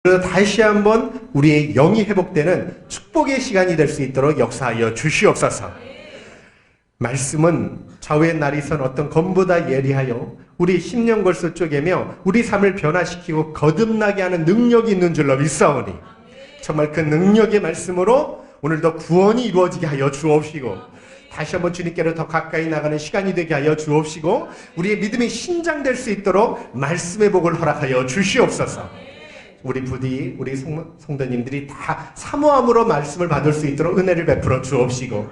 그래서 다시 한번 우리의 영이 회복되는 축복의 시간이 될 수 있도록 역사하여 주시옵소서. 말씀은 좌우의 날이 선 어떤 검보다 예리하여 우리 심령골수 쪼개며 우리 삶을 변화시키고 거듭나게 하는 능력이 있는 줄로 믿사오니 정말 그 능력의 말씀으로 오늘도 구원이 이루어지게 하여 주옵시고 다시 한번 주님께로 더 가까이 나가는 시간이 되게 하여 주옵시고 우리의 믿음이 신장될 수 있도록 말씀의 복을 허락하여 주시옵소서. 우리 부디 우리 성도님들이 다 사모함으로 말씀을 받을 수 있도록 은혜를 베풀어 주옵시고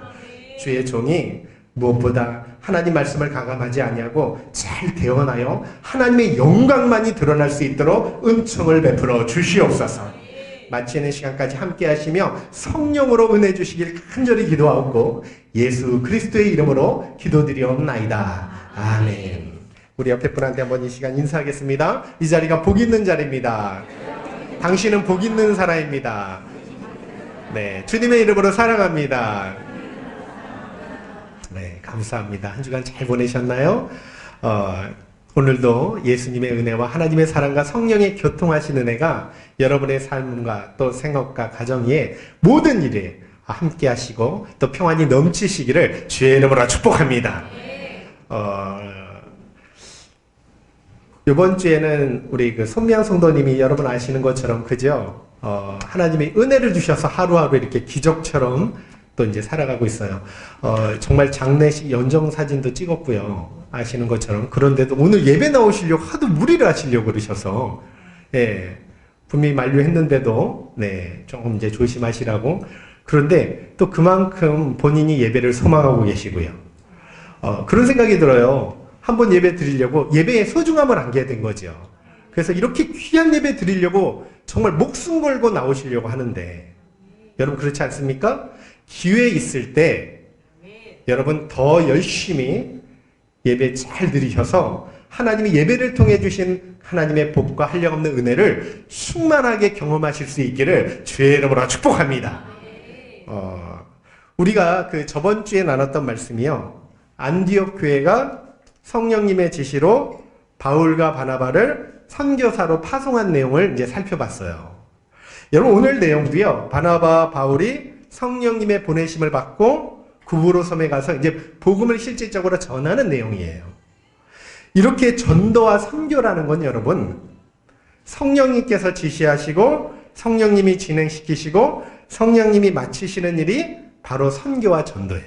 주의 종이 무엇보다 하나님 말씀을 가감하지 아니하고 잘 대언하여 하나님의 영광만이 드러날 수 있도록 은총을 베풀어 주시옵소서. 마치는 시간까지 함께 하시며 성령으로 은혜 주시길 간절히 기도하옵고 예수 그리스도의 이름으로 기도드리옵나이다. 아멘. 우리 옆에 분한테 한번 이 시간 인사하겠습니다. 이 자리가 복 있는 자리입니다. 당신은 복 있는 사람입니다. 네, 주님의 이름으로 사랑합니다. 네, 감사합니다. 한 주간 잘 보내셨나요? 오늘도 예수님의 은혜와 하나님의 사랑과 성령의 교통하신 은혜가 여러분의 삶과 또 생업과 가정의 모든 일에 함께 하시고 또 평안이 넘치시기를 주의 이름으로 축복합니다. 이번 주에는 우리 그 손미양 성도님이 여러분 아시는 것처럼 그죠? 하나님이 은혜를 주셔서 하루하루 이렇게 기적처럼 또 이제 살아가고 있어요. 정말 장례식 연정 사진도 찍었고요. 아시는 것처럼. 그런데도 오늘 예배 나오시려고 하도 무리를 하시려고 그러셔서, 예, 분명히 만류했는데도, 네, 조금 이제 조심하시라고. 그런데 또 그만큼 본인이 예배를 소망하고 계시고요. 그런 생각이 들어요. 한번 예배 드리려고 예배의 소중함을 안게 된 거죠. 그래서 이렇게 귀한 예배 드리려고 정말 목숨 걸고 나오시려고 하는데, 여러분 그렇지 않습니까? 기회 있을 때 여러분 더 열심히 예배 잘 드리셔서 하나님이 예배를 통해 주신 하나님의 복과 한량없는 은혜를 충만하게 경험하실 수 있기를 주의 이름으로 축복합니다. 우리가 그 저번 주에 나눴던 말씀이요. 안디옥 교회가 성령님의 지시로 바울과 바나바를 선교사로 파송한 내용을 이제 살펴봤어요. 여러분 오늘 내용도요. 바나바, 바울이 성령님의 보내심을 받고 구브로 섬에 가서 이제 복음을 실질적으로 전하는 내용이에요. 이렇게 전도와 선교라는 건 여러분 성령님께서 지시하시고 성령님이 진행시키시고 성령님이 마치시는 일이 바로 선교와 전도예요.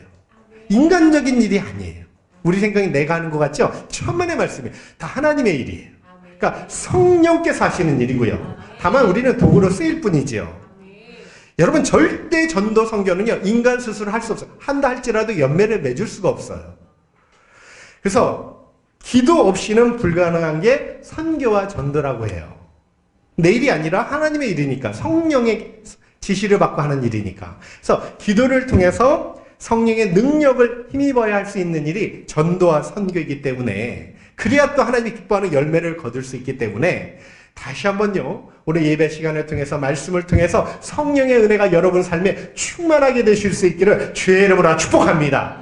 인간적인 일이 아니에요. 우리 생각이 내가 하는 것 같죠? 천만의 말씀이에요. 다 하나님의 일이에요. 그러니까 성령께서 하시는 일이고요. 다만 우리는 도구로 쓰일 뿐이지요. 여러분 절대 전도 선교는요. 인간 스스로 할 수 없어요. 한다 할지라도 연매를 맺을 수가 없어요. 그래서 기도 없이는 불가능한 게 선교와 전도라고 해요. 내 일이 아니라 하나님의 일이니까 성령의 지시를 받고 하는 일이니까. 그래서 기도를 통해서 성령의 능력을 힘입어야 할 수 있는 일이 전도와 선교이기 때문에 그래야 또 하나님이 기뻐하는 열매를 거둘 수 있기 때문에 다시 한번요. 오늘 예배 시간을 통해서 말씀을 통해서 성령의 은혜가 여러분 삶에 충만하게 되실 수 있기를 주의 이름으로 축복합니다.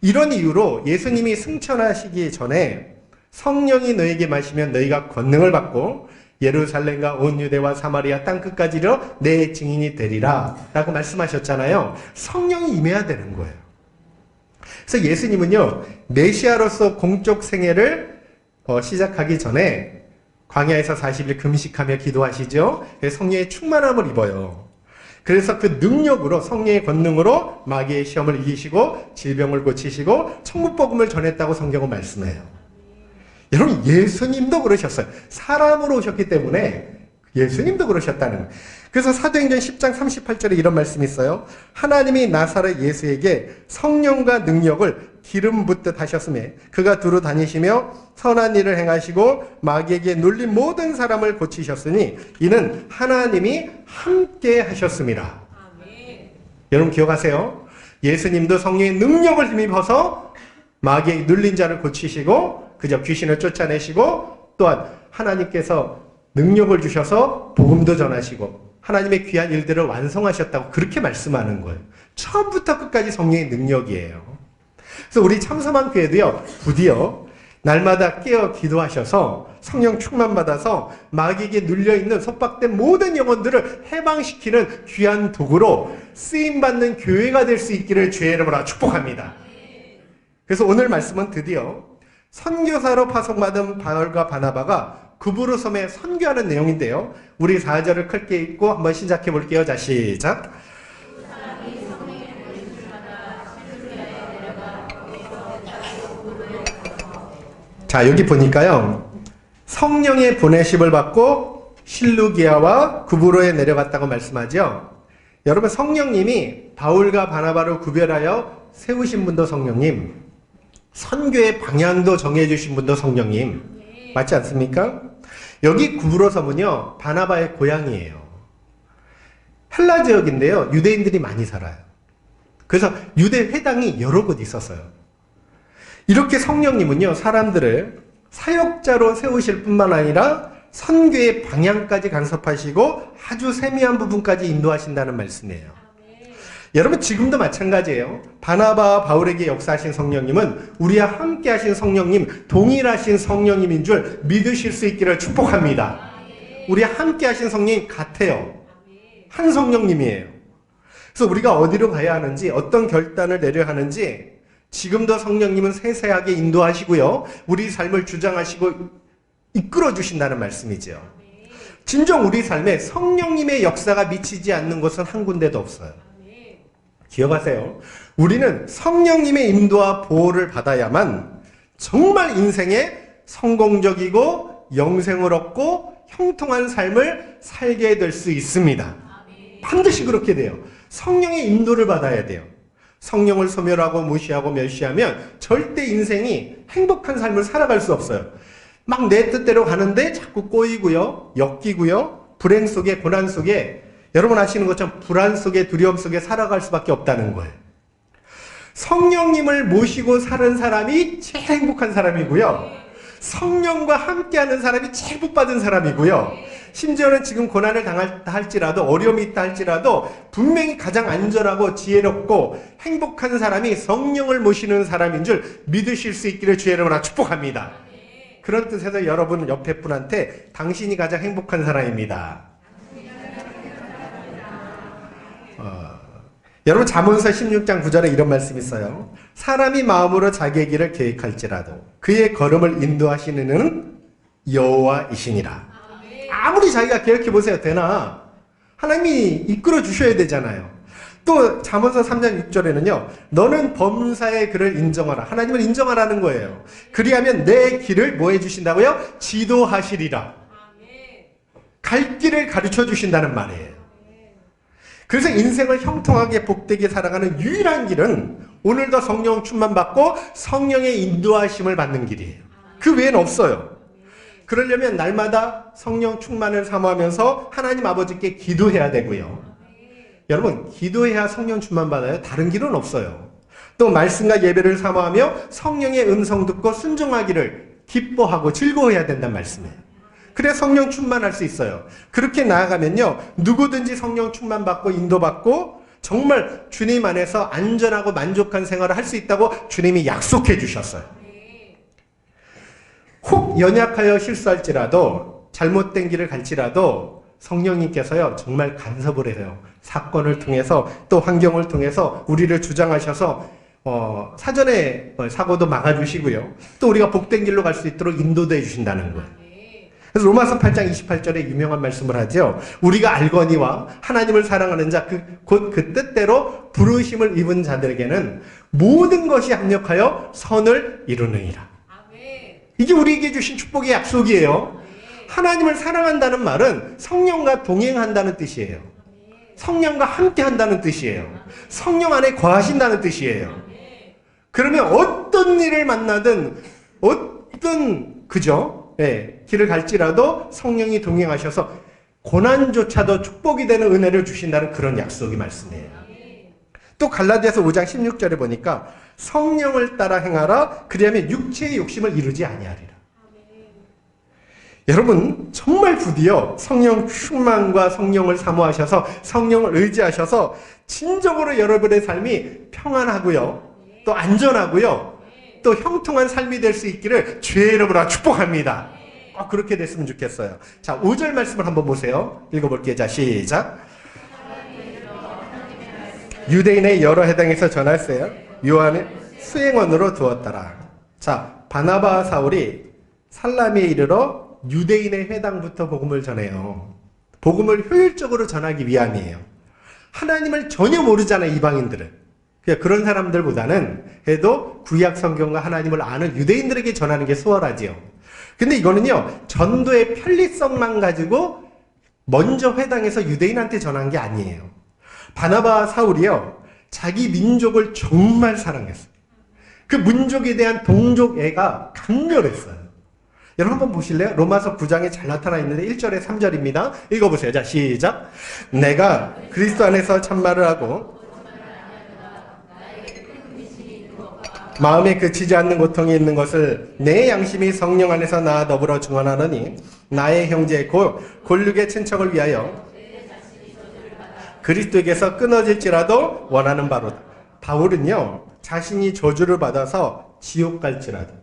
이런 이유로 예수님이 승천하시기 전에 성령이 너에게 마시면 너희가 권능을 받고 예루살렘과 온 유대와 사마리아 땅끝까지 이르러 내 증인이 되리라 라고 말씀하셨잖아요. 성령이 임해야 되는 거예요. 그래서 예수님은요. 메시아로서 공적 생애를 시작하기 전에 광야에서 40일 금식하며 기도하시죠. 성령의 충만함을 입어요. 그래서 그 능력으로 성령의 권능으로 마귀의 시험을 이기시고 질병을 고치시고 천국 복음을 전했다고 성경은 말씀해요. 여러분 예수님도 그러셨어요. 사람으로 오셨기 때문에 예수님도 그러셨다는 거예요. 그래서 사도행전 10장 38절에 이런 말씀이 있어요. 하나님이 나사렛 예수에게 성령과 능력을 기름 붓듯 하셨으며 그가 두루 다니시며 선한 일을 행하시고 마귀에게 눌린 모든 사람을 고치셨으니 이는 하나님이 함께 하셨습니다. 아멘. 여러분 기억하세요. 예수님도 성령의 능력을 힘입어서 마귀에게 눌린 자를 고치시고 그저 귀신을 쫓아내시고 또한 하나님께서 능력을 주셔서 복음도 전하시고 하나님의 귀한 일들을 완성하셨다고 그렇게 말씀하는 거예요. 처음부터 끝까지 성령의 능력이에요. 그래서 우리 참서만 교회도요. 부디요. 날마다 깨어 기도하셔서 성령 충만 받아서 마귀에게 눌려있는 속박된 모든 영혼들을 해방시키는 귀한 도구로 쓰임받는 교회가 될 수 있기를 주의 이름으로 축복합니다. 그래서 오늘 말씀은 드디어 선교사로 파송받은 바울과 바나바가 구브로 섬에 선교하는 내용인데요. 우리 4절을 크게 읽고 한번 시작해 볼게요. 자, 시작. 자, 여기 보니까요. 성령의 보내심을 받고 실루기아와 구브로에 내려갔다고 말씀하죠. 여러분, 성령님이 바울과 바나바를 구별하여 세우신 분도 성령님, 선교의 방향도 정해주신 분도 성령님, 맞지 않습니까? 여기 구브로 섬은요, 바나바의 고향이에요. 헬라 지역인데요, 유대인들이 많이 살아요. 그래서 유대 회당이 여러 곳 있었어요. 이렇게 성령님은요, 사람들을 사역자로 세우실 뿐만 아니라 선교의 방향까지 간섭하시고 아주 세미한 부분까지 인도하신다는 말씀이에요. 여러분, 지금도 마찬가지예요. 바나바와 바울에게 역사하신 성령님은 우리와 함께 하신 성령님, 동일하신 성령님인 줄 믿으실 수 있기를 축복합니다. 우리와 함께 하신 성령님 같아요. 한 성령님이에요. 그래서 우리가 어디로 가야 하는지, 어떤 결단을 내려야 하는지 지금도 성령님은 세세하게 인도하시고요. 우리 삶을 주장하시고 이끌어 주신다는 말씀이죠. 진정 우리 삶에 성령님의 역사가 미치지 않는 곳은 한 군데도 없어요. 기억하세요. 우리는 성령님의 인도와 보호를 받아야만 정말 인생에 성공적이고 영생을 얻고 형통한 삶을 살게 될 수 있습니다. 반드시 그렇게 돼요. 성령의 인도를 받아야 돼요. 성령을 소멸하고 무시하고 멸시하면 절대 인생이 행복한 삶을 살아갈 수 없어요. 막 내 뜻대로 가는데 자꾸 꼬이고요, 엮이고요, 불행 속에, 고난 속에, 여러분 아시는 것처럼 불안 속에, 두려움 속에 살아갈 수밖에 없다는 거예요. 성령님을 모시고 사는 사람이 제일 행복한 사람이고요, 성령과 함께하는 사람이 제일 복받은 사람이고요, 심지어는 지금 고난을 당할다 할지라도, 어려움이 있다 할지라도 분명히 가장 안전하고 지혜롭고 행복한 사람이 성령을 모시는 사람인 줄 믿으실 수 있기를 주의 이름으로 축복합니다. 그런 뜻에서 여러분 옆에 분한테 당신이 가장 행복한 사람입니다. 여러분, 잠언서 16장 9절에 이런 말씀이 있어요. 사람이 마음으로 자기의 길을 계획할지라도 그의 걸음을 인도하시는 이는 여호와이시니라. 아무리 자기가 계획해보세요. 되나? 하나님이 이끌어 주셔야 되잖아요. 또 잠언서 3장 6절에는요. 너는 범사의 그를 인정하라. 하나님을 인정하라는 거예요. 그리하면 내 길을 뭐 해주신다고요? 지도하시리라. 갈 길을 가르쳐 주신다는 말이에요. 그래서 인생을 형통하게 복되게 살아가는 유일한 길은 오늘도 성령 충만 받고 성령의 인도하심을 받는 길이에요. 그 외에는 없어요. 그러려면 날마다 성령 충만을 사모하면서 하나님 아버지께 기도해야 되고요. 여러분, 기도해야 성령 충만 받아요. 다른 길은 없어요. 또 말씀과 예배를 사모하며 성령의 음성 듣고 순종하기를 기뻐하고 즐거워해야 된다는 말씀이에요. 그래야 성령 충만할 수 있어요. 그렇게 나아가면요, 누구든지 성령 충만 받고 인도받고 정말 주님 안에서 안전하고 만족한 생활을 할 수 있다고 주님이 약속해 주셨어요. 혹 연약하여 실수할지라도, 잘못된 길을 갈지라도 성령님께서요 정말 간섭을 해요. 사건을 통해서 또 환경을 통해서 우리를 주장하셔서 사전에 사고도 막아주시고요, 또 우리가 복된 길로 갈 수 있도록 인도도 해주신다는 거예요. 그래서 로마서 8장 28절에 유명한 말씀을 하죠. 우리가 알거니와 하나님을 사랑하는 자 곧 그 뜻대로 부르심을 입은 자들에게는 모든 것이 합력하여 선을 이루느니라. 이게 우리에게 주신 축복의 약속이에요. 하나님을 사랑한다는 말은 성령과 동행한다는 뜻이에요. 성령과 함께 한다는 뜻이에요. 성령 안에 거하신다는 뜻이에요. 그러면 어떤 일을 만나든 어떤 길을 갈지라도 성령이 동행하셔서 고난조차도 축복이 되는 은혜를 주신다는 그런 약속의 말씀이에요. 또 갈라디아서 5장 16절에 보니까 성령을 따라 행하라. 그리하면 육체의 욕심을 이루지 아니하리라. 여러분, 정말 부디어 성령 충만과 성령을 사모하셔서 성령을 의지하셔서 진정으로 여러분의 삶이 평안하고요, 또 안전하고요, 또 형통한 삶이 될 수 있기를 주의 이름으로 축복합니다. 꼭 그렇게 됐으면 좋겠어요. 자, 5절 말씀을 한번 보세요. 읽어볼게요. 자, 시작. 유대인의 여러 해당에서 전할세요. 요한의 수행원으로 두었더라. 자, 바나바와 사울이 살라미에 이르러 유대인의 회당부터 복음을 전해요. 복음을 효율적으로 전하기 위함이에요. 하나님을 전혀 모르잖아요, 이방인들은. 그런 사람들보다는 해도 구약 성경과 하나님을 아는 유대인들에게 전하는 게 수월하지요. 근데 이거는요, 전도의 편리성만 가지고 먼저 회당에서 유대인한테 전한 게 아니에요. 바나바와 사울이요, 자기 민족을 정말 사랑했어요. 그 민족에 대한 동족애가 강렬했어요. 여러분 한번 보실래요? 로마서 9장에 잘 나타나 있는데 1절에 3절입니다. 읽어보세요. 자, 시작. 내가 그리스도 안에서 참말을 하고 마음에 그치지 않는 고통이 있는 것을 내 양심이 성령 안에서 나와 더불어 증언하느니 나의 형제 골육의 친척을 위하여 그리스도에게서 끊어질지라도 원하는 바로다. 바울은요, 자신이 저주를 받아서 지옥 갈지라도,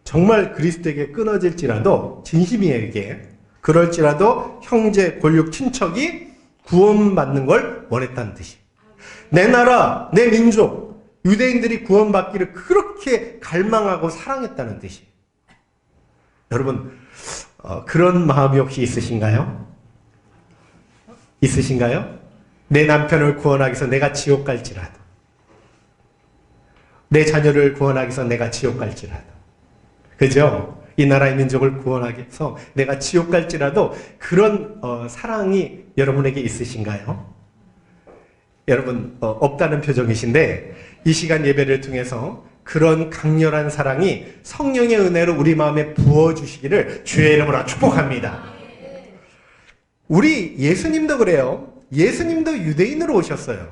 정말 그리스도에게 끊어질지라도, 진심이에요 이게, 그럴지라도 형제 골육 친척이 구원받는 걸 원했다는 뜻이에요. 내 나라, 내 민족, 유대인들이 구원받기를 그렇게 갈망하고 사랑했다는 뜻이에요. 여러분, 그런 마음이 혹시 있으신가요? 있으신가요? 내 남편을 구원하기 위해서 내가 지옥 갈지라도, 내 자녀를 구원하기 위해서 내가 지옥 갈지라도, 그죠? 이 나라의 민족을 구원하기 위해서 내가 지옥 갈지라도, 그런 사랑이 여러분에게 있으신가요? 여러분 없다는 표정이신데, 이 시간 예배를 통해서 그런 강렬한 사랑이 성령의 은혜로 우리 마음에 부어주시기를 주의 이름으로 축복합니다. 우리 예수님도 그래요. 예수님도 유대인으로 오셨어요.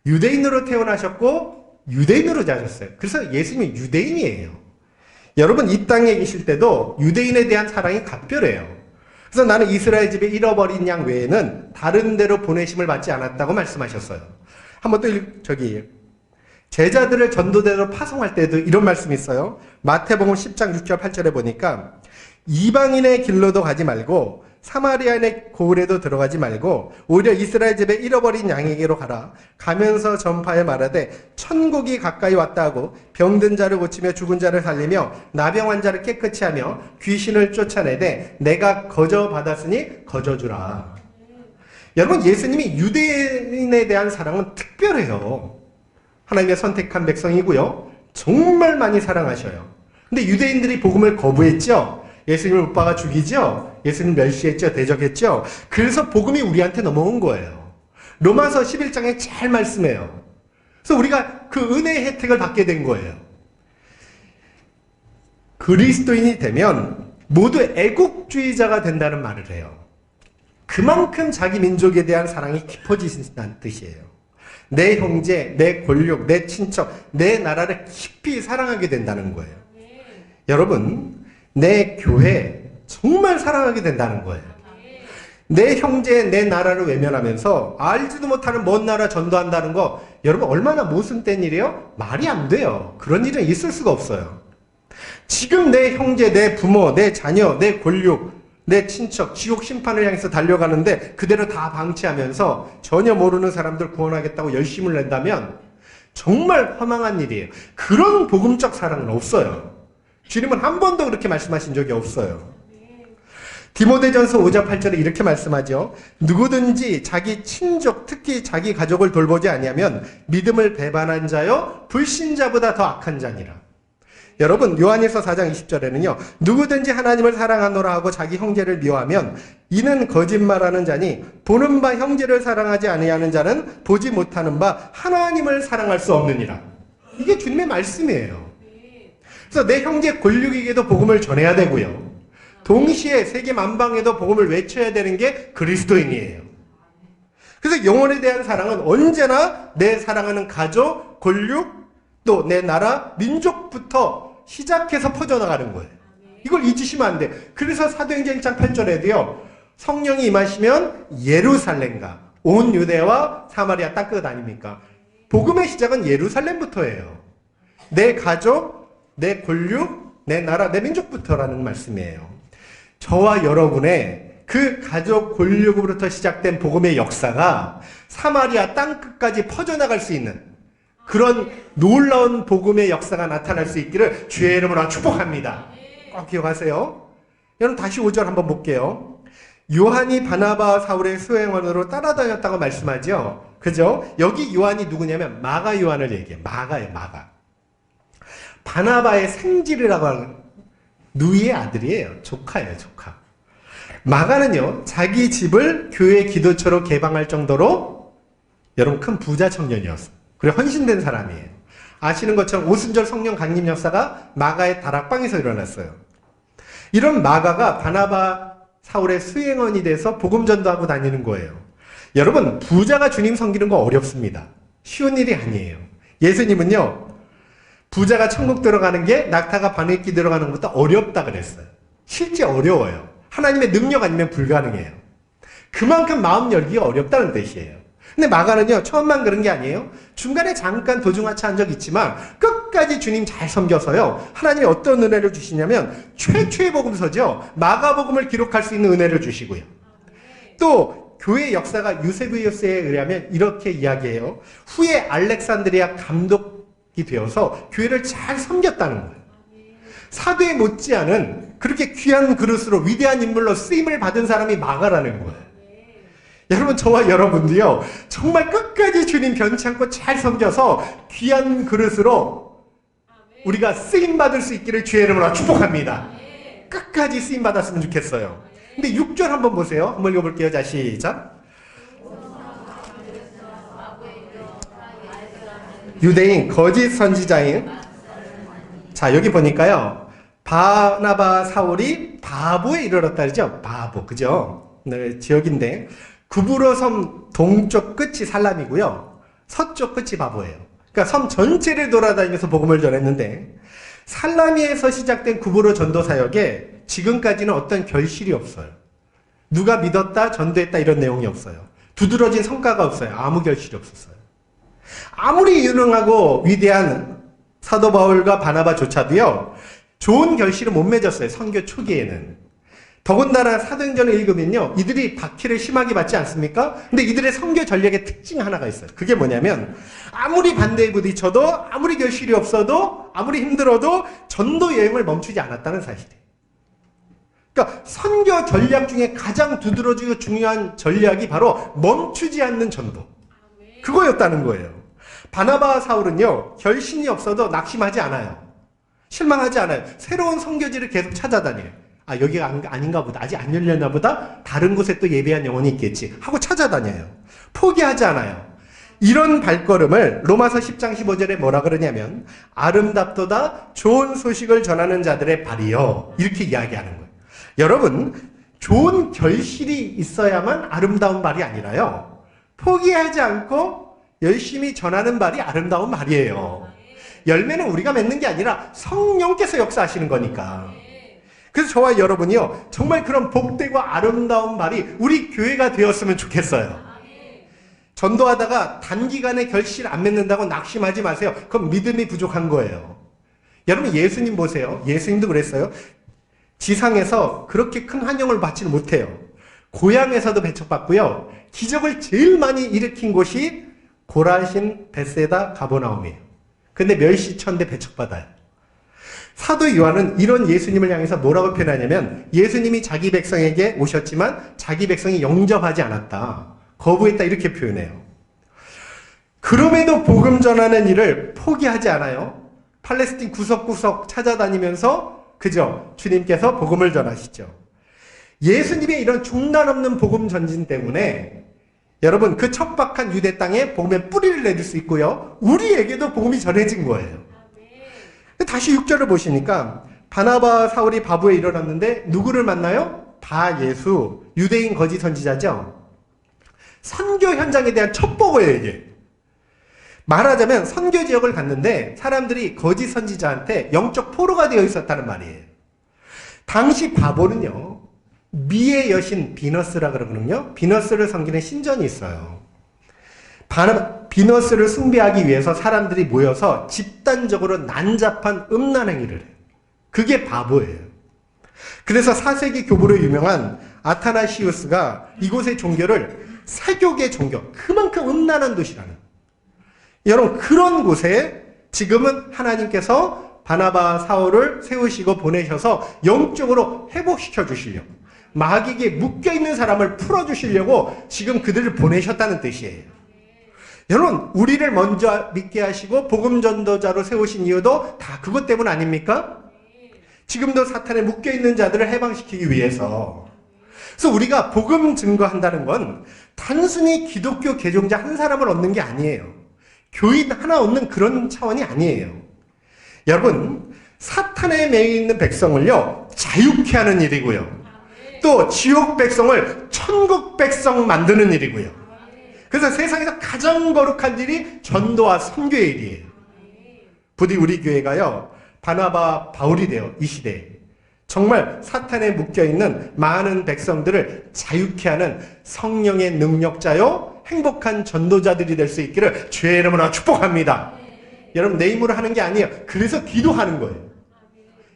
유대인으로 태어나셨고 유대인으로 자셨어요. 그래서 예수님이 유대인이에요. 여러분, 이 땅에 계실 때도 유대인에 대한 사랑이 각별해요. 그래서 나는 이스라엘 집에 잃어버린 양 외에는 다른 데로 보내심을 받지 않았다고 말씀하셨어요. 한번 또 제자들을 전도대로 파송할 때도 이런 말씀이 있어요. 마태복음 10장 6절 8절에 보니까 이방인의 길로도 가지 말고 사마리아인의 고을에도 들어가지 말고 오히려 이스라엘 집에 잃어버린 양에게로 가라. 가면서 전파해 말하되 천국이 가까이 왔다 하고 병든 자를 고치며 죽은 자를 살리며 나병 환자를 깨끗이 하며 귀신을 쫓아내되 내가 거저 받았으니 거저 주라. 여러분, 예수님이 유대인에 대한 사랑은 특별해요. 하나님의 선택한 백성이고요, 정말 많이 사랑하셔요. 근데 유대인들이 복음을 거부했죠. 예수님을 못 박아 죽이죠. 예수님 멸시했죠. 대적했죠. 그래서 복음이 우리한테 넘어온 거예요. 로마서 11장에 잘 말씀해요. 그래서 우리가 그 은혜의 혜택을 받게 된 거예요. 그리스도인이 되면 모두 애국주의자가 된다는 말을 해요. 그만큼 자기 민족에 대한 사랑이 깊어지신다는 뜻이에요. 내 형제, 내 권력, 내 친척, 내 나라를 깊이 사랑하게 된다는 거예요. 여러분, 내 교회 정말 사랑하게 된다는 거예요. 내 형제, 내 나라를 외면하면서 알지도 못하는 먼 나라 전도한다는 거, 여러분 얼마나 모순된 일이에요? 말이 안 돼요. 그런 일은 있을 수가 없어요. 지금 내 형제, 내 부모, 내 자녀, 내 권력, 내 친척, 지옥 심판을 향해서 달려가는데 그대로 다 방치하면서 전혀 모르는 사람들 구원하겠다고 열심을 낸다면 정말 허망한 일이에요. 그런 복음적 사랑은 없어요. 주님은 한 번도 그렇게 말씀하신 적이 없어요. 디모데전서 5장 8절에 이렇게 말씀하죠. 누구든지 자기 친족, 특히 자기 가족을 돌보지 아니하면 믿음을 배반한 자요 불신자보다 더 악한 자니라. 여러분, 요한일서 4장 20절에는요. 누구든지 하나님을 사랑하노라 하고 자기 형제를 미워하면 이는 거짓말하는 자니 보는 바 형제를 사랑하지 아니하는 자는 보지 못하는 바 하나님을 사랑할 수 없느니라. 이게 주님의 말씀이에요. 그래서 내 형제 권력에게도 복음을 전해야 되고요. 동시에 세계 만방에도 복음을 외쳐야 되는 게 그리스도인이에요. 그래서 영혼에 대한 사랑은 언제나 내 사랑하는 가족, 권력, 또 내 나라, 민족부터 시작해서 퍼져나가는 거예요. 이걸 잊으시면 안 돼. 그래서 사도행전 1장 8절에도요. 성령이 임하시면 예루살렘과 온 유대와 사마리아 땅끝 아닙니까? 복음의 시작은 예루살렘부터예요. 내 가족, 내 권력, 내 나라, 내 민족부터라는 말씀이에요. 저와 여러분의 그 가족 권력으로부터 시작된 복음의 역사가 사마리아 땅끝까지 퍼져나갈 수 있는 그런 놀라운 복음의 역사가 나타날 수 있기를 주의 이름으로 축복합니다. 꼭 기억하세요. 여러분 다시 5절 한번 볼게요. 요한이 바나바와 사울의 수행원으로 따라다녔다고 말씀하죠. 그죠? 여기 요한이 누구냐면 마가 요한을 얘기해요. 마가예요, 마가. 바나바의 생질이라고 하는 누이의 아들이에요. 조카예요, 조카. 마가는요, 자기 집을 교회 기도처로 개방할 정도로 여러분 큰 부자 청년이었어요. 그리고 헌신된 사람이에요. 아시는 것처럼 오순절 성령 강림 역사가 마가의 다락방에서 일어났어요. 이런 마가가 바나바 사울의 수행원이 돼서 복음 전도하고 다니는 거예요. 여러분, 부자가 주님 섬기는 거 어렵습니다. 쉬운 일이 아니에요. 예수님은요, 부자가 천국 들어가는 게 낙타가 바늘기 들어가는 것보다 어렵다 그랬어요. 실제 어려워요. 하나님의 능력 아니면 불가능해요. 그만큼 마음 열기가 어렵다는 뜻이에요. 근데 마가는요, 처음만 그런 게 아니에요. 중간에 잠깐 도중하차한 적 있지만 끝까지 주님 잘 섬겨서요, 하나님이 어떤 은혜를 주시냐면 최초의 복음서죠. 마가복음을 기록할 수 있는 은혜를 주시고요. 또 교회 역사가 유세비우스에 의하면 이렇게 이야기해요. 후에 알렉산드리아 감독이 되어서 교회를 잘 섬겼다는 거예요. 사도에 못지않은 그렇게 귀한 그릇으로 위대한 인물로 쓰임을 받은 사람이 마가라는 거예요. 여러분, 저와 여러분도요, 정말 끝까지 주님 변치 않고 잘 섬겨서 귀한 그릇으로 우리가 쓰임받을 수 있기를 주의 이름으로 축복합니다. 끝까지 쓰임받았으면 좋겠어요. 근데 6절 한번 보세요. 한번 읽어볼게요. 자, 시작. 유대인, 거짓 선지자인. 자, 여기 보니까요, 바나바 사울이 바보에 이르렀다 그러죠? 바보, 그죠? 네, 지역인데 구브로 섬 동쪽 끝이 살람이고요, 서쪽 끝이 바보예요. 그러니까 섬 전체를 돌아다니면서 복음을 전했는데, 살라미에서 시작된 구브로 전도 사역에 지금까지는 어떤 결실이 없어요. 누가 믿었다, 전도했다 이런 내용이 없어요. 두드러진 성과가 없어요. 아무 결실이 없었어요. 아무리 유능하고 위대한 사도 바울과 바나바조차도요, 좋은 결실을 못 맺었어요. 선교 초기에는. 더군다나 사도행전을 읽으면요, 이들이 박해를 심하게 받지 않습니까? 근데 이들의 선교 전략의 특징 하나가 있어요. 그게 뭐냐면, 아무리 반대에 부딪혀도, 아무리 결실이 없어도, 아무리 힘들어도 전도 여행을 멈추지 않았다는 사실이에요. 그러니까 선교 전략 중에 가장 두드러지고 중요한 전략이 바로 멈추지 않는 전도, 그거였다는 거예요. 바나바와 사울은요, 결신이 없어도 낙심하지 않아요. 실망하지 않아요. 새로운 선교지를 계속 찾아다녀요. 아, 여기가 아닌가 보다. 아직 안 열렸나 보다. 다른 곳에 또 예배한 영혼이 있겠지 하고 찾아다녀요. 포기하지 않아요. 이런 발걸음을 로마서 10장 15절에 뭐라 그러냐면, 아름답도다 좋은 소식을 전하는 자들의 발이요, 이렇게 이야기하는 거예요. 여러분, 좋은 결실이 있어야만 아름다운 발이 아니라요, 포기하지 않고 열심히 전하는 발이 아름다운 말이에요. 열매는 우리가 맺는 게 아니라 성령께서 역사하시는 거니까. 그래서 저와 여러분이요, 정말 그런 복되고 아름다운 발이 우리 교회가 되었으면 좋겠어요. 전도하다가 단기간에 결실 안 맺는다고 낙심하지 마세요. 그건 믿음이 부족한 거예요. 여러분, 예수님 보세요. 예수님도 그랬어요. 지상에서 그렇게 큰 환영을 받지는 못해요. 고향에서도 배척받고요, 기적을 제일 많이 일으킨 곳이 고라신, 벳세다, 가버나움이에요. 근데 멸시천대 배척받아요. 사도 요한은 이런 예수님을 향해서 뭐라고 표현하냐면, 예수님이 자기 백성에게 오셨지만 자기 백성이 영접하지 않았다, 거부했다, 이렇게 표현해요. 그럼에도 복음 전하는 일을 포기하지 않아요. 팔레스틴 구석구석 찾아다니면서, 그죠, 주님께서 복음을 전하시죠. 예수님의 이런 중단 없는 복음 전진 때문에 여러분, 그 척박한 유대 땅에 복음의 뿌리를 내릴 수 있고요, 우리에게도 복음이 전해진 거예요. 다시 6절을 보시니까, 바나바와 사울이 바보에 이르렀는데 누구를 만나요? 바예수, 유대인 거짓 선지자죠. 선교 현장에 대한 첩보고예요, 이게. 말하자면 선교 지역을 갔는데 사람들이 거짓 선지자한테 영적 포로가 되어 있었다는 말이에요. 당시 바보는요, 미의 여신 비너스라 그러거든요. 비너스를 섬기는 신전이 있어요. 비너스를 숭배하기 위해서 사람들이 모여서 집단적으로 난잡한 음란 행위를 해요. 그게 바보예요. 그래서 4세기 교부로 유명한 아타나시우스가 이곳의 종교를 사교계 종교, 그만큼 음란한 도시라는. 여러분, 그런 곳에 지금은 하나님께서 바나바 사울을 세우시고 보내셔서 영적으로 회복시켜 주시려고, 마귀에게 묶여있는 사람을 풀어주시려고 지금 그들을 보내셨다는 뜻이에요. 여러분, 우리를 먼저 믿게 하시고 복음 전도자로 세우신 이유도 다 그것 때문 아닙니까? 지금도 사탄에 묶여있는 자들을 해방시키기 위해서. 그래서 우리가 복음 증거한다는 건 단순히 기독교 개종자 한 사람을 얻는 게 아니에요. 교인 하나 얻는 그런 차원이 아니에요. 여러분, 사탄에 매여 있는 백성을요, 자유케 하는 일이고요. 또 지옥 백성을 천국 백성 만드는 일이고요. 그래서 세상에서 가장 거룩한 일이 전도와 선교의 일이에요. 부디 우리 교회가요, 바나바 바울이 돼요. 이 시대에 정말 사탄에 묶여있는 많은 백성들을 자유케 하는 성령의 능력자요, 행복한 전도자들이 될 수 있기를 주의 이름으로 축복합니다. 여러분, 내 힘으로 하는 게 아니에요. 그래서 기도하는 거예요.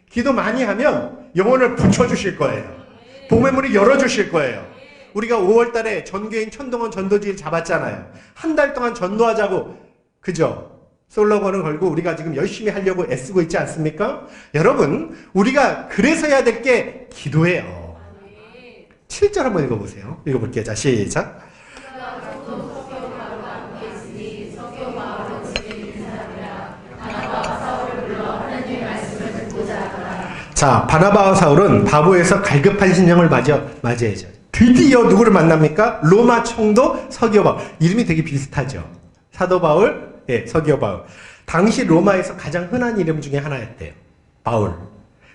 기도 많이 하면 영혼을 붙여주실 거예요. 복음의 문을 열어주실 거예요. 우리가 5월달에 전교인 천동원 전도지를 잡았잖아요. 한 달 동안 전도하자고, 그죠? 솔로건을 걸고 우리가 지금 열심히 하려고 애쓰고 있지 않습니까? 여러분, 우리가 그래서 해야 될 게 기도예요. 7절 한번 읽어보세요. 읽어볼게요. 자, 시작. 자, 바나바와 사울은 바보에서 갈급한 심정을 맞이해야죠. 드디어 누구를 만납니까? 로마 총독 서기오 바울. 이름이 되게 비슷하죠. 사도 바울, 예, 서기오 바울. 당시 로마에서 가장 흔한 이름 중에 하나였대요. 바울.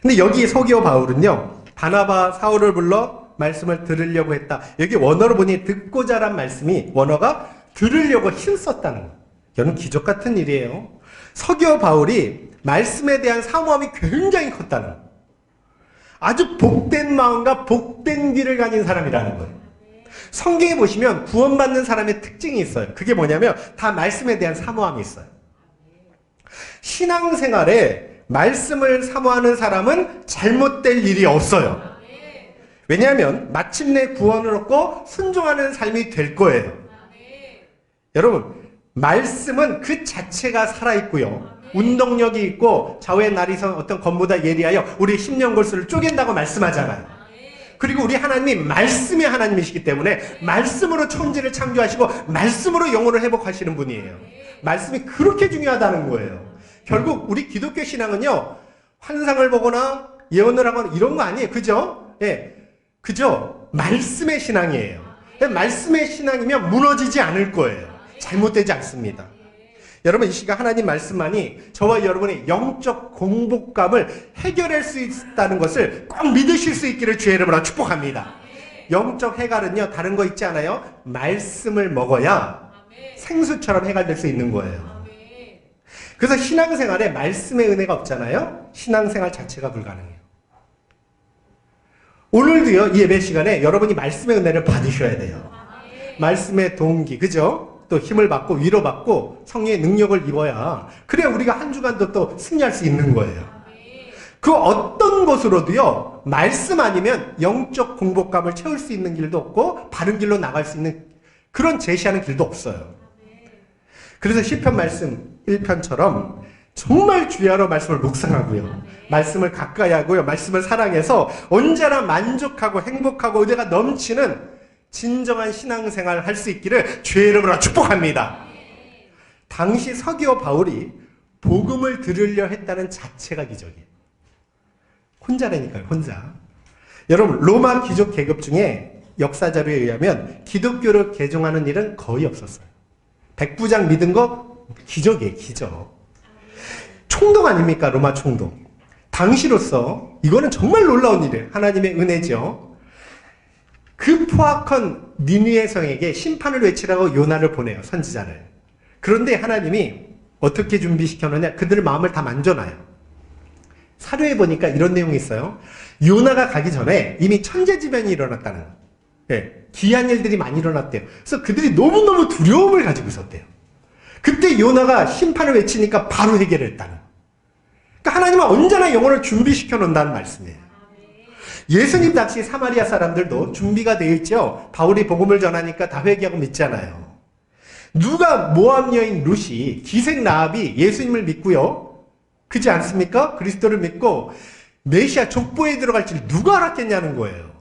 근데 여기 서기오 바울은요, 바나바 사울을 불러 말씀을 들으려고 했다. 여기 원어로 보니 듣고자란 말씀이 원어가 들으려고 힘썼다는 거예요. 이건 기적 같은 일이에요. 서기오 바울이 말씀에 대한 사모함이 굉장히 컸다는 거예요. 아주 복된 마음과 복된 귀를 가진 사람이라는 거예요. 성경에 보시면 구원받는 사람의 특징이 있어요. 그게 뭐냐면 다 말씀에 대한 사모함이 있어요. 신앙생활에 말씀을 사모하는 사람은 잘못될 일이 없어요. 왜냐하면 마침내 구원을 얻고 순종하는 삶이 될 거예요. 여러분, 말씀은 그 자체가 살아있고요, 운동력이 있고 좌우의 날이선 어떤 검보다 예리하여 우리 심령골수를 쪼갠다고 말씀하잖아요. 그리고 우리 하나님이 말씀의 하나님이시기 때문에 말씀으로 천지를 창조하시고 말씀으로 영혼을 회복하시는 분이에요. 말씀이 그렇게 중요하다는 거예요. 결국 우리 기독교 신앙은요, 환상을 보거나 예언을 하거나 이런 거 아니에요. 그죠? 예, 그죠? 말씀의 신앙이에요. 말씀의 신앙이면 무너지지 않을 거예요. 잘못되지 않습니다. 여러분, 이 시간 하나님 말씀만이 저와 여러분의 영적 공복감을 해결할 수 있다는 것을 꼭 믿으실 수 있기를 주의 이름으로 축복합니다. 영적 해갈은요, 다른 거 있지 않아요? 말씀을 먹어야 생수처럼 해갈될 수 있는 거예요. 그래서 신앙생활에 말씀의 은혜가 없잖아요? 신앙생활 자체가 불가능해요. 오늘도요, 이 예배 시간에 여러분이 말씀의 은혜를 받으셔야 돼요. 말씀의 동기, 그죠? 또 힘을 받고 위로받고 성령의 능력을 입어야, 그래야 우리가 한 주간도 또 승리할 수 있는 거예요. 그 어떤 것으로도요, 말씀 아니면 영적 공복감을 채울 수 있는 길도 없고 바른 길로 나갈 수 있는 그런 제시하는 길도 없어요. 그래서 시편 말씀 1편처럼 정말 주야로 말씀을 묵상하고요, 말씀을 가까이 하고요, 말씀을 사랑해서 언제나 만족하고 행복하고 은혜가 넘치는 진정한 신앙생활을 할 수 있기를 주의 이름으로 축복합니다. 당시 서기오 바울이 복음을 들으려 했다는 자체가 기적이에요. 혼자라니까요, 혼자. 여러분, 로마 귀족 계급 중에 역사자료에 의하면 기독교를 개종하는 일은 거의 없었어요. 백부장 믿은 거 기적이에요, 기적. 총독 아닙니까? 로마 총독. 당시로서 이거는 정말 놀라운 일이에요. 하나님의 은혜죠. 그 포악한 니느웨 성에게 심판을 외치라고 요나를 보내요, 선지자를. 그런데 하나님이 어떻게 준비시켜놓냐? 그들의 마음을 다 만져놔요. 사료에 보니까 이런 내용이 있어요. 요나가 가기 전에 이미 천재지변이 일어났다는 거예요. 예, 기이한 일들이 많이 일어났대요. 그래서 그들이 너무너무 두려움을 가지고 있었대요. 그때 요나가 심판을 외치니까 바로 해결했다는. 그러니까 하나님은 언제나 영혼을 준비시켜 놓는다는 말씀이에요. 예수님 당시 사마리아 사람들도 준비가 되어 있죠. 바울이 복음을 전하니까 다 회개하고 믿잖아요. 누가 모압 여인 룻이 기생 라합이 예수님을 믿고요. 그렇지 않습니까? 그리스도를 믿고 메시아 족보에 들어갈 줄 누가 알았겠냐는 거예요.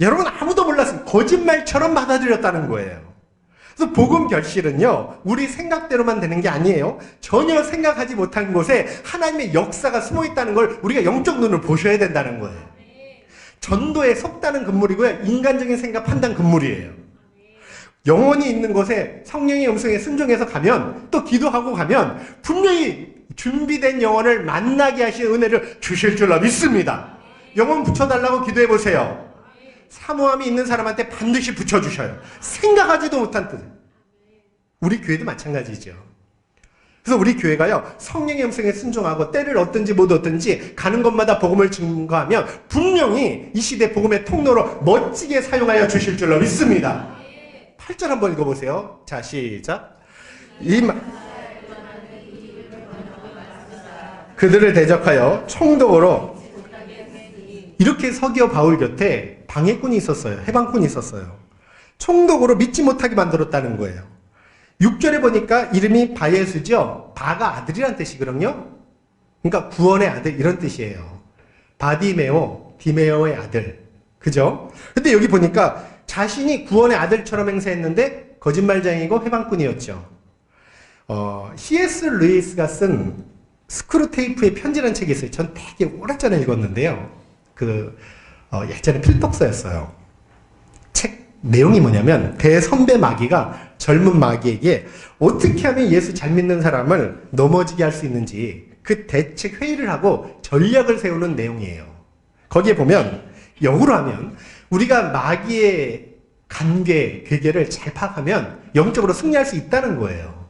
여러분 아무도 몰랐어요. 거짓말처럼 받아들였다는 거예요. 그래서 복음 결실은요, 우리 생각대로만 되는 게 아니에요. 전혀 생각하지 못한 곳에 하나님의 역사가 숨어 있다는 걸 우리가 영적 눈으로 보셔야 된다는 거예요. 전도에 속다는 금물이고요. 인간적인 생각 판단 금물이에요. 영혼이 있는 곳에 성령의 음성에 순종해서 가면, 또 기도하고 가면 분명히 준비된 영혼을 만나게 하시는 은혜를 주실 줄로 믿습니다. 영혼 붙여달라고 기도해 보세요. 사모함이 있는 사람한테 반드시 붙여주셔요. 생각하지도 못한 뜻. 우리 교회도 마찬가지죠. 그래서 우리 교회가요, 성령의 음성에 순종하고 때를 얻든지 못 얻든지 가는 곳마다 복음을 증거하면 분명히 이 시대 복음의 통로로 멋지게 사용하여 주실 줄로 믿습니다. 8절 한번 읽어보세요. 자, 시작. 그들을 대적하여 총독으로, 이렇게 서기어 바울 곁에 방해꾼이 있었어요. 해방꾼이 있었어요. 총독으로 믿지 못하게 만들었다는 거예요. 6절에 보니까 이름이 바예수죠. 바가 아들이란 뜻이거든요. 그러니까 구원의 아들 이런 뜻이에요. 바디메오, 디메오의 아들. 그죠? 근데 여기 보니까 자신이 구원의 아들처럼 행세했는데 거짓말쟁이고 해방꾼이었죠. C.S. 루이스가 쓴 스크루테이프의 편지라는 책이 있어요. 전 되게 오래전에 읽었는데요. 예전에 필독서였어요. 책 내용이 뭐냐면 대선배 마귀가 젊은 마귀에게 어떻게 하면 예수 잘 믿는 사람을 넘어지게 할 수 있는지 그 대책 회의를 하고 전략을 세우는 내용이에요. 거기에 보면 영어로 하면 우리가 마귀의 괴계를 잘 파악하면 영적으로 승리할 수 있다는 거예요.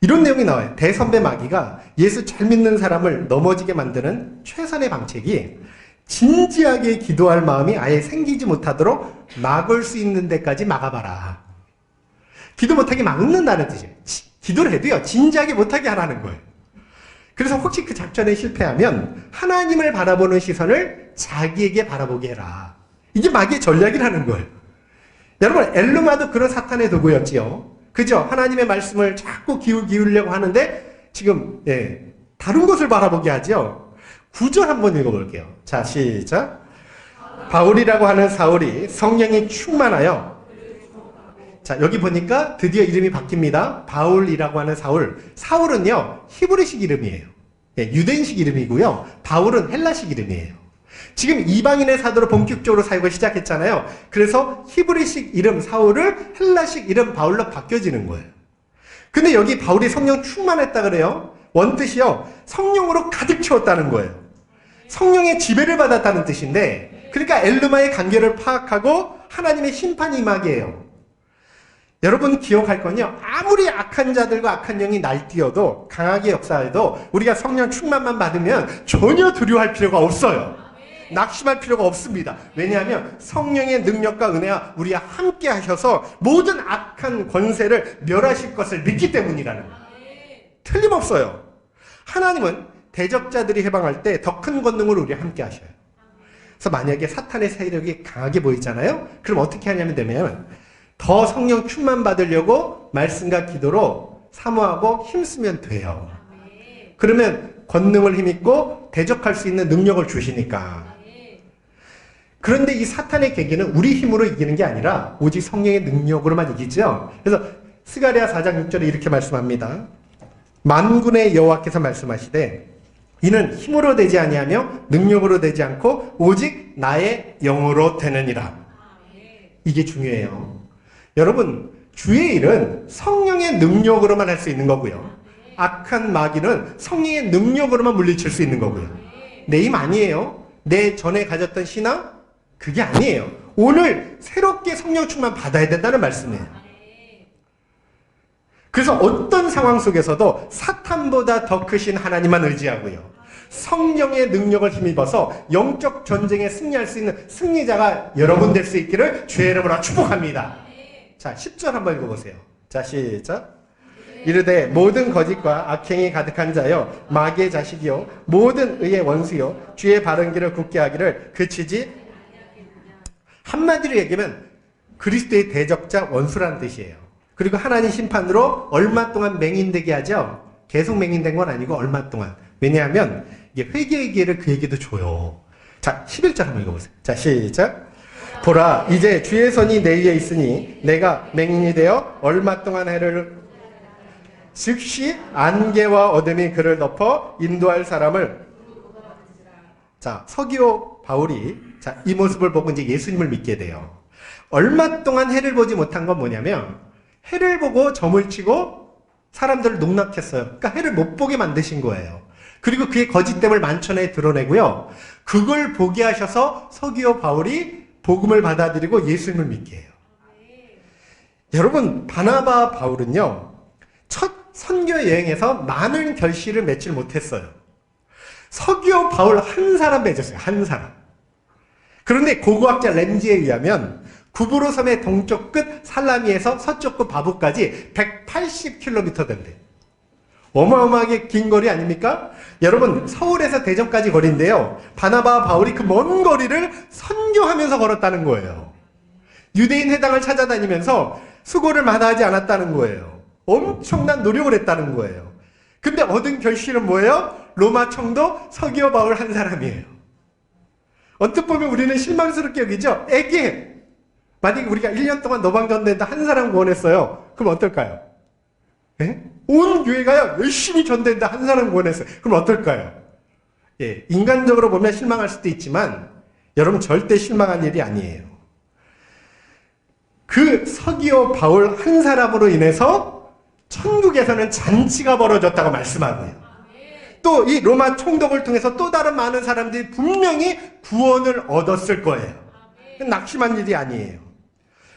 이런 내용이 나와요. 대선배 마귀가 예수 잘 믿는 사람을 넘어지게 만드는 최선의 방책이 진지하게 기도할 마음이 아예 생기지 못하도록 막을 수 있는 데까지 막아봐라. 기도 못하게 막는다는 뜻이에요. 기도를 해도요, 진지하게 못하게 하라는 거예요. 그래서 혹시 그 작전에 실패하면 하나님을 바라보는 시선을 자기에게 바라보게 해라. 이게 마귀의 전략이라는 거예요. 여러분, 엘루마도 그런 사탄의 도구였지요. 그죠? 하나님의 말씀을 자꾸 기울이려고 하는데 지금 다른 곳을 바라보게 하죠. 9절 한번 읽어볼게요. 자, 시작. 바울이라고 하는 사울이 성령이 충만하여, 자, 여기 보니까 드디어 이름이 바뀝니다. 바울이라고 하는 사울. 사울은요, 히브리식 이름이에요. 유대인식 이름이고요. 바울은 헬라식 이름이에요. 지금 이방인의 사도로 본격적으로 사역을 시작했잖아요. 그래서 히브리식 이름 사울을 헬라식 이름 바울로 바뀌어지는 거예요. 근데 여기 바울이 성령 충만했다 그래요. 원뜻이요, 성령으로 가득 채웠다는 거예요. 성령의 지배를 받았다는 뜻인데, 그러니까 엘르마의 관계를 파악하고 하나님의 심판이 임하게 해요. 여러분 기억할 건요, 아무리 악한 자들과 악한 영이 날뛰어도 강하게 역사해도 우리가 성령 충만만 받으면 전혀 두려워할 필요가 없어요. 낙심할 필요가 없습니다. 왜냐하면 성령의 능력과 은혜와 우리와 함께 하셔서 모든 악한 권세를 멸하실 것을 믿기 때문이라는 거예요. 틀림없어요. 하나님은 대적자들이 해방할 때 더 큰 권능으로 우리와 함께 하셔요. 그래서 만약에 사탄의 세력이 강하게 보이잖아요. 그럼 어떻게 하냐면 되면 더 성령 충만 받으려고 말씀과 기도로 사모하고 힘쓰면 돼요. 그러면 권능을 힘입고 대적할 수 있는 능력을 주시니까. 그런데 이 사탄의 계기는 우리 힘으로 이기는 게 아니라 오직 성령의 능력으로만 이기죠. 그래서 스가랴 4장 6절에 이렇게 말씀합니다. 만군의 여호와께서 말씀하시되 이는 힘으로 되지 아니하며 능력으로 되지 않고 오직 나의 영으로 되느니라. 이게 중요해요. 여러분, 주의 일은 성령의 능력으로만 할 수 있는 거고요. 악한 마귀는 성령의 능력으로만 물리칠 수 있는 거고요. 내 힘 아니에요. 내 전에 가졌던 신앙? 그게 아니에요. 오늘 새롭게 성령 충만 받아야 된다는 말씀이에요. 그래서 어떤 상황 속에서도 사탄보다 더 크신 하나님만 의지하고요. 성령의 능력을 힘입어서 영적 전쟁에 승리할 수 있는 승리자가 여러분 될 수 있기를 주의 이름으로 축복합니다. 자, 10절 한번 읽어보세요. 자, 시작. 이르되 모든 거짓과 악행이 가득한 자여 마귀의 자식이요 모든 의의 원수요 주의 바른 길을 굳게 하기를 그치지. 한마디로 얘기하면 그리스도의 대적자 원수라는 뜻이에요. 그리고 하나님 심판으로 얼마 동안 맹인되게 하죠. 계속 맹인된 건 아니고 얼마 동안. 왜냐하면 이게 회개의 기회를 그에게도 줘요. 자, 11절 한번 읽어보세요. 자, 시작. 보라 이제 주의 손이 내 위에 있으니 내가 맹인이 되어 얼마 동안 해를 즉시 안개와 어둠이 그를 덮어 인도할 사람을. 자, 서기오 바울이 자, 이 모습을 보고 이제 예수님을 믿게 돼요. 얼마 동안 해를 보지 못한 건 뭐냐면 해를 보고 점을 치고 사람들을 농락했어요. 그러니까 해를 못 보게 만드신 거예요. 그리고 그의 거짓됨을 만천하에 드러내고요. 그걸 보게 하셔서 서기오 바울이 복음을 받아들이고 예수님을 믿게 해요. 여러분, 바나바 바울은요. 첫 선교 여행에서 많은 결실을 맺질 못했어요. 서기오 바울 한 사람 맺었어요. 한 사람. 그런데 고고학자 램지에 의하면 구브로 섬의 동쪽 끝 살라미에서 서쪽 끝 바부까지 180km 된대요. 어마어마하게 긴 거리 아닙니까? 여러분, 서울에서 대전까지 거리인데요. 바나바와 바울이 그 먼 거리를 선교하면서 걸었다는 거예요. 유대인 회당을 찾아다니면서 수고를 마다하지 않았다는 거예요. 엄청난 노력을 했다는 거예요. 근데 얻은 결실은 뭐예요? 로마 청도 서기오 바울 한 사람이에요. 언뜻 보면 우리는 실망스럽게 여기죠? 애기! 만약에 우리가 1년 동안 노방전도했다 한 사람 구원했어요. 그럼 어떨까요? 예? 온 교회가요, 열심히 전도했다 한 사람 구원했어요. 그럼 어떨까요? 예, 인간적으로 보면 실망할 수도 있지만, 여러분 절대 실망할 일이 아니에요. 그 서기오 바울 한 사람으로 인해서 천국에서는 잔치가 벌어졌다고 말씀하고요. 또 이 로마 총독을 통해서 또 다른 많은 사람들이 분명히 구원을 얻었을 거예요. 낙심한 일이 아니에요.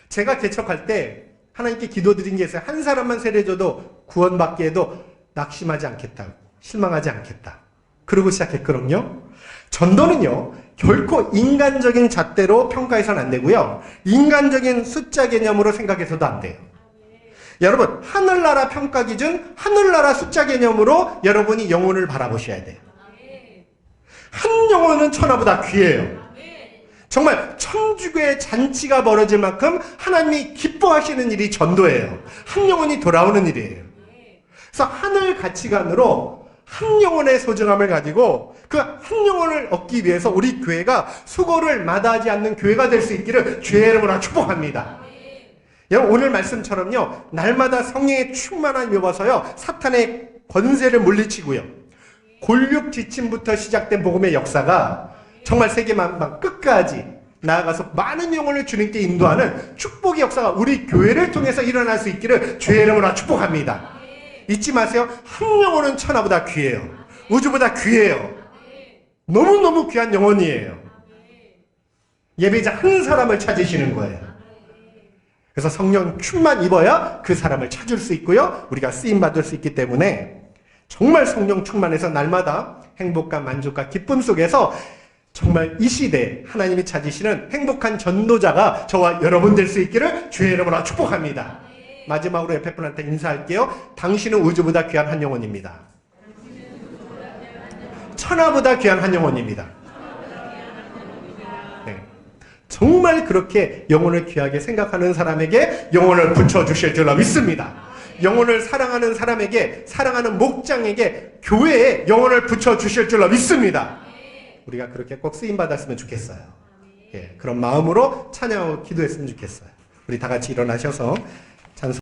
제가 개척할 때 하나님께 기도드린 게 있어요. 한 사람만 세례줘도 구원받게 해도 낙심하지 않겠다. 실망하지 않겠다. 그러고 시작했거든요. 전도는요. 결코 인간적인 잣대로 평가해서는 안 되고요. 인간적인 숫자 개념으로 생각해서도 안 돼요. 여러분, 하늘나라 평가 기준, 하늘나라 숫자 개념으로 여러분이 영혼을 바라보셔야 돼요. 한 영혼은 천하보다 귀해요. 정말 천주교의 잔치가 벌어질 만큼 하나님이 기뻐하시는 일이 전도예요. 한 영혼이 돌아오는 일이에요. 그래서 하늘 가치관으로 한 영혼의 소중함을 가지고 그 한 영혼을 얻기 위해서 우리 교회가 수고를 마다하지 않는 교회가 될 수 있기를 주의 이름으로 축복합니다. 여러분, 오늘 말씀처럼요, 날마다 성령의 충만함을 입어서요, 사탄의 권세를 물리치고요, 골육 지침부터 시작된 복음의 역사가 정말 세계 만방 끝까지 나아가서 많은 영혼을 주님께 인도하는 축복의 역사가 우리 교회를 통해서 일어날 수 있기를 주의 이름으로 축복합니다. 잊지 마세요. 한 영혼은 천하보다 귀해요. 우주보다 귀해요. 너무너무 귀한 영혼이에요. 예배자 한 사람을 찾으시는 거예요. 그래서 성령 충만 입어야 그 사람을 찾을 수 있고요, 우리가 쓰임받을 수 있기 때문에 정말 성령 충만해서 날마다 행복과 만족과 기쁨 속에서 정말 이 시대에 하나님이 찾으시는 행복한 전도자가 저와 여러분 될 수 있기를 주의 이름으로 축복합니다. 마지막으로 옆에 분한테 인사할게요. 당신은 우주보다 귀한 한 영혼입니다. 천하보다 귀한 한 영혼입니다. 네. 정말 그렇게 영혼을 귀하게 생각하는 사람에게 영혼을 붙여주실 줄로 믿습니다. 영혼을 사랑하는 사람에게, 사랑하는 목장에게, 교회에 영혼을 붙여주실 줄로 믿습니다. 우리가 그렇게 꼭 쓰임받았으면 좋겠어요. 예, 그런 마음으로 찬양하고 기도했으면 좋겠어요. 우리 다 같이 일어나셔서